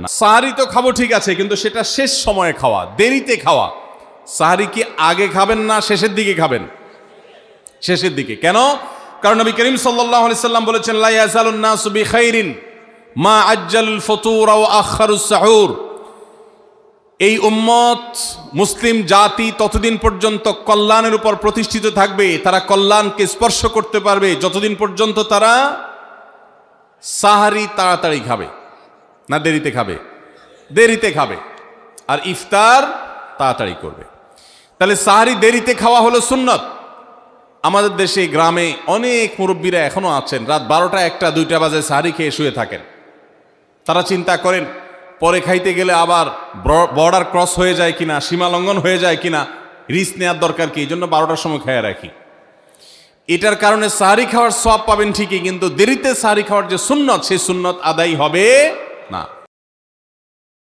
না। সাহারি তো খাবো ঠিক আছে, কিন্তু সেটা শেষ সময়ে খাওয়া, দেরিতে খাওয়া। সাহারি কি আগে খাবেন না শেষের দিকে খাবেন? শেষের দিকে। কেন? কারণ নবী করিম সাল্লাল্লাহু আলাইহি সাল্লাম বলেছেন, লা ইয়াজালুন নাসু বিখাইরিন মা আজ্জালুল ফুতুর ওয়া আখারুস সাহুর। এই উম্মত, মুসলিম জাতি ততদিন পর্যন্ত কল্যাণের উপর প্রতিষ্ঠিত থাকবে, তারা কল্যাণকে স্পর্শ করতে পারবে যতদিন পর্যন্ত তারা সাহারি তাড়াতাড়ি খাবে, না দেরিতে খাবে? দেরিতে খাবে। আর ইফতার তাড়াতাড়ি করবে। তাহলে সাহারি দেরিতে খাওয়া হলো সুন্নত। আমাদের দেশে গ্রামে অনেক মুরব্বীরা এখনো আছেন, রাত 12টা 1টা 2টা বাজে সাহারি খেয়ে শুয়ে থাকেন। তারা চিন্তা করেন পরে খাইতে গেলে আবার বর্ডার ক্রস হয়ে যায় কিনা, সীমা লঙ্ঘন হয়ে যায় কিনা, রিস্ক নেওয়ার দরকার কি, এই জন্য 12টার সময় খেয়ে রাখি। এটার কারণে সাহারি খাওয়ার সওয়াব পাবেন ঠিকই, কিন্তু দেরিতে সাহারি খাওয়ার যে সুন্নত, সেই সুন্নত আদায় হবে